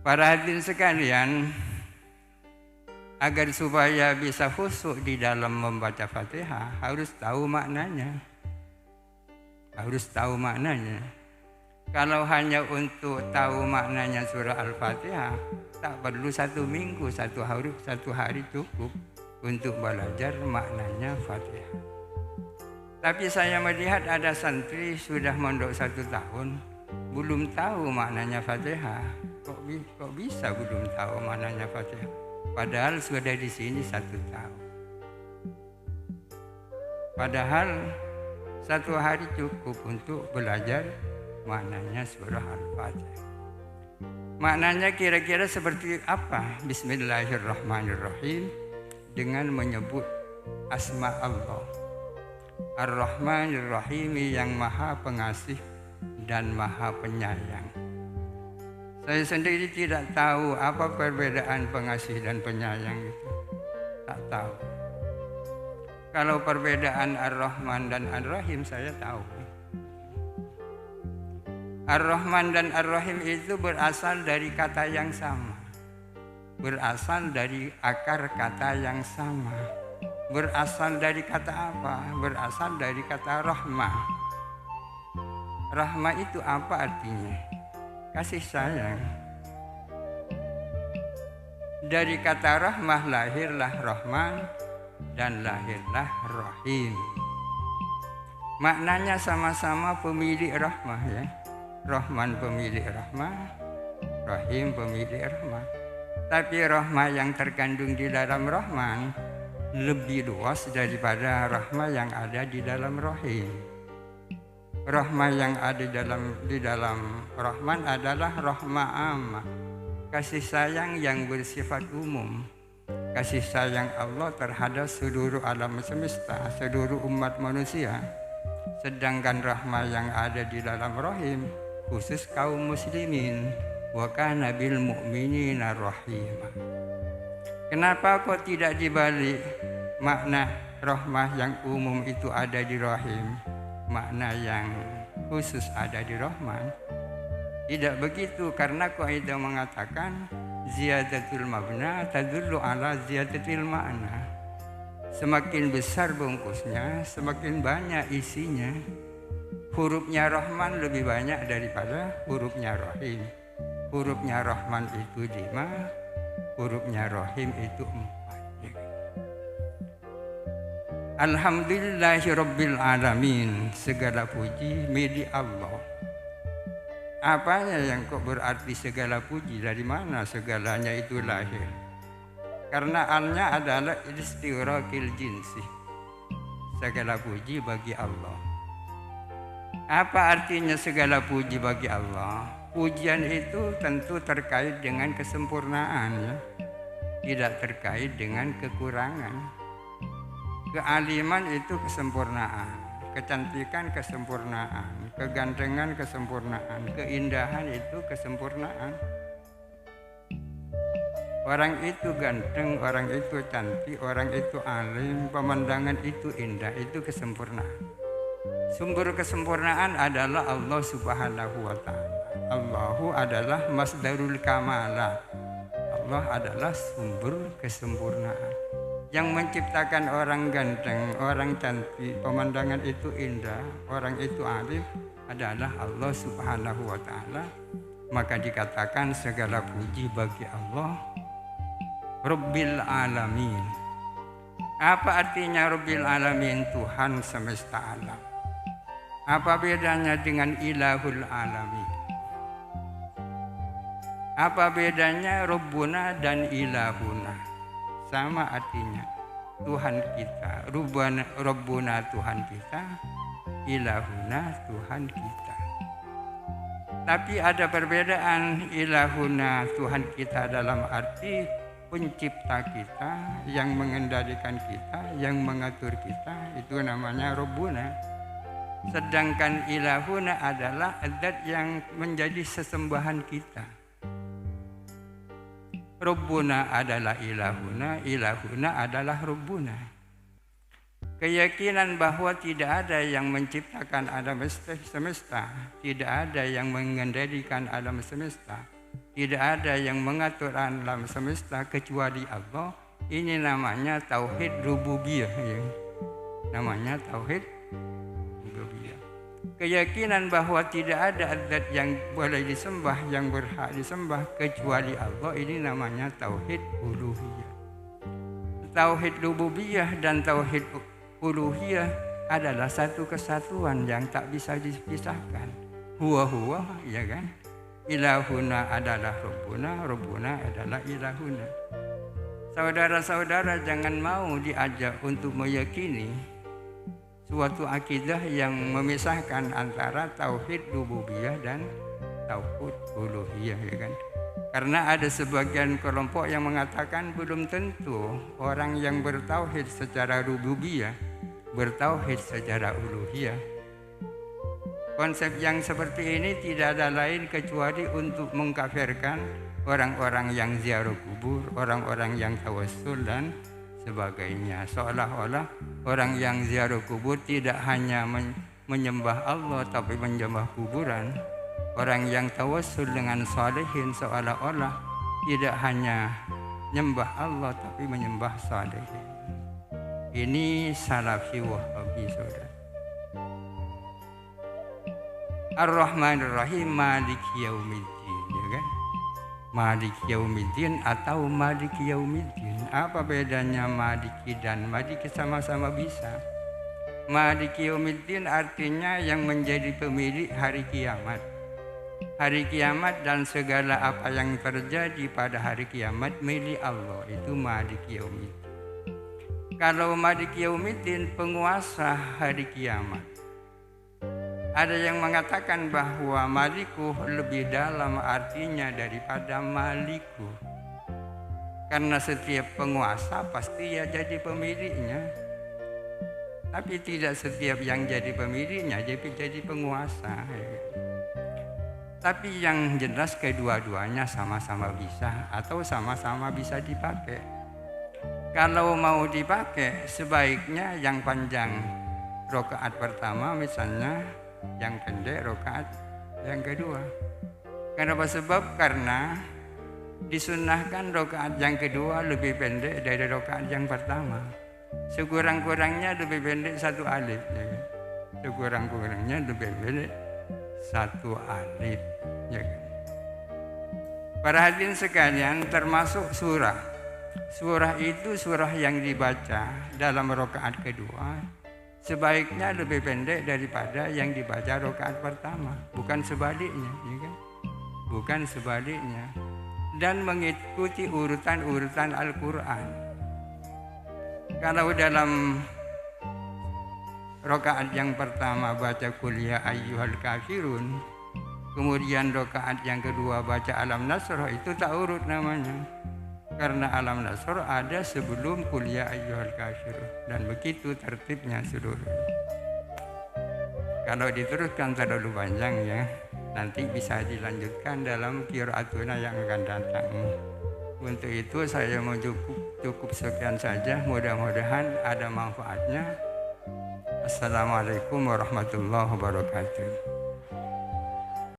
Para hadirin sekalian, agar supaya bisa khusyuk di dalam membaca Fatihah harus tahu maknanya. Harus tahu maknanya. Kalau hanya untuk tahu maknanya surah Al-Fatihah, tak perlu 1 minggu, 1 hari cukup untuk belajar maknanya Fatihah. Tapi saya melihat ada santri sudah mondok 1 tahun, belum tahu maknanya Fatihah. Kok bisa belum tahu maknanya Fatihah? Padahal sudah di sini 1 tahun. Padahal 1 hari cukup untuk belajar maknanya surah Al-Fatihah. Maknanya kira-kira seperti apa? Bismillahirrahmanirrahim, dengan menyebut asma Allah. Ar-Rahmanir-Rahim, yang maha pengasih dan maha penyayang. Saya sendiri tidak tahu apa perbedaan pengasih dan penyayang itu. Tak tahu. Kalau perbedaan Ar-Rahman dan Ar-Rahim saya tahu. Ar-Rahman dan Ar-Rahim itu berasal dari kata yang sama. Berasal dari akar kata yang sama. Berasal dari kata apa? Berasal dari kata rahmah. Rahmah itu apa artinya? Kasih sayang. Dari kata rahmah lahirlah Rahman dan lahirlah Rahim. Maknanya sama-sama pemilik rahmah ya. Rahman pemilik rahmah, Rahim pemilik rahmah. Tapi rahmah yang terkandung di dalam Rahman lebih luas daripada rahmah yang ada di dalam Rahim. Rahmah yang ada di dalam Rahman adalah rahmah ammah, kasih sayang yang bersifat umum, kasih sayang Allah terhadap seluruh alam semesta, seluruh umat manusia. Sedangkan rahmah yang ada di dalam Rahim khusus kaum muslimin, wa kana bil mu'minina rahima. Kenapa kok tidak dibalik makna rahmah yang umum itu ada di Rahim, makna yang khusus ada di Rahman? Tidak begitu, karena kaidah mengatakan ziyadatul mabna tadullu ala ziyadatil ma'na. Semakin besar bungkusnya, semakin banyak isinya. Hurufnya Rahman lebih banyak daripada hurufnya Rahim. Hurufnya Rahman itu 5, hurufnya Rahim itu 4. Alhamdulillahirabbil alamin, segala puji milik Allah. Apanya yang kok berarti segala puji? Dari mana segalanya itu lahir? Karena alnya adalah istighraqil jinsi. Segala puji bagi Allah. Apa artinya segala puji bagi Allah? Pujian itu tentu terkait dengan kesempurnaan ya. Tidak terkait dengan kekurangan. Kealiman itu kesempurnaan, kecantikan kesempurnaan, kegantengan kesempurnaan, keindahan itu kesempurnaan. Orang itu ganteng, orang itu cantik, orang itu alim, pemandangan itu indah, itu kesempurnaan. Sumber kesempurnaan adalah Allah Subhanahu wa ta'ala. Allahu adalah masdarul kamala. Allah adalah sumber kesempurnaan. Yang menciptakan orang ganteng, orang cantik, pemandangan itu indah, orang itu alim adalah Allah Subhanahu wa ta'ala. Maka dikatakan segala puji bagi Allah Rabbil alamin. Apa artinya Rabbil alamin? Tuhan semesta alam. Apa bedanya dengan ilahul alamin? Apa bedanya Rabbuna dan ilahuna? Sama artinya. Tuhan kita, Rabbuna Tuhan kita, ilahuna Tuhan kita. Tapi ada perbedaan. Ilahuna Tuhan kita dalam arti pencipta kita, yang mengendalikan kita, yang mengatur kita, itu namanya Rabbuna. Sedangkan ilahuna adalah zat yang menjadi sesembahan kita. Rabbuna adalah ilahuna, ilahuna adalah Rabbuna. Keyakinan bahwa tidak ada yang menciptakan alam semesta, tidak ada yang mengendalikan alam semesta, tidak ada yang mengatur alam semesta kecuali Allah. Ini namanya tauhid rububiyah, ya. Namanya tauhid rububiyah. Keyakinan bahwa tidak ada zat yang boleh disembah, yang berhak disembah kecuali Allah, ini namanya tauhid uluhiyah. Tauhid rububiyah dan tauhid uluhiyah adalah satu kesatuan yang tak bisa dipisahkan. Huwa, ya kan? Ilahuna adalah Rabbuna, Rabbuna adalah ilahuna. Saudara-saudara, jangan mau diajak untuk meyakini suatu akidah yang memisahkan antara tauhid rububiyah dan tauhid uluhiyah, ya kan? Karena ada sebagian kelompok yang mengatakan belum tentu orang yang bertauhid secara rububiyah bertauhid secara uluhiyah. Konsep yang seperti ini tidak ada lain kecuali untuk mengkafirkan orang-orang yang ziarah kubur, orang-orang yang tawassul dan sebagainya. Seolah-olah orang yang ziarah kubur tidak hanya menyembah Allah tapi menyembah kuburan. Orang yang tawassul dengan salihin seolah-olah tidak hanya menyembah Allah tapi menyembah salihin. Ini salafi wahabi, saudara. Ar-Rahmanir Rahim, Maliki Yaumiddin, ya kan? Maliki Yaumiddin atau Maliki Yaumiddin. Apa bedanya Maliki dan Maliki? Sama-sama bisa. Maliki Yaumiddin artinya yang menjadi pemilik hari kiamat. Hari kiamat dan segala apa yang terjadi pada hari kiamat milik Allah, itu Maliki Yaumiddin. Kalau Maliki Yaumiddin, penguasa hari kiamat. Ada yang mengatakan bahwa Maliku lebih dalam artinya daripada Maliku. Karena setiap penguasa pasti ya jadi pemiliknya. Tapi tidak setiap yang jadi pemiliknya jadi penguasa. Tapi yang jelas kedua-duanya sama-sama bisa atau sama-sama bisa dipakai. Kalau mau dipakai, sebaiknya yang panjang rakaat pertama misalnya, yang pendek rakaat yang kedua. Kenapa? Sebab karena disunnahkan rakaat yang kedua lebih pendek dari rakaat yang pertama. Sekurang-kurangnya lebih pendek satu alif, ya. Sekurang-kurangnya lebih pendek satu alif, ya kan? Para hadirin sekalian, termasuk surah. Surah itu surah yang dibaca dalam rakaat kedua sebaiknya lebih pendek daripada yang dibaca rakaat pertama, bukan sebaliknya, ya kan? Bukan sebaliknya. Dan mengikuti urutan-urutan Al-Quran. Kalau dalam rakaat yang pertama baca Qul ya ayyuhal kafirun, kemudian rakaat yang kedua baca Alam Nasr, itu tak urut namanya. Karena Alam Nasr ada sebelum Qul ya ayyuhal kafirun, dan begitu tertibnya seluruh. Kalau diteruskan terlalu panjang, ya, nanti bisa dilanjutkan dalam qiraatuna yang akan datang. Untuk itu saya mau cukup sekian saja. Mudah-mudahan ada manfaatnya. Assalamualaikum warahmatullahi wabarakatuh.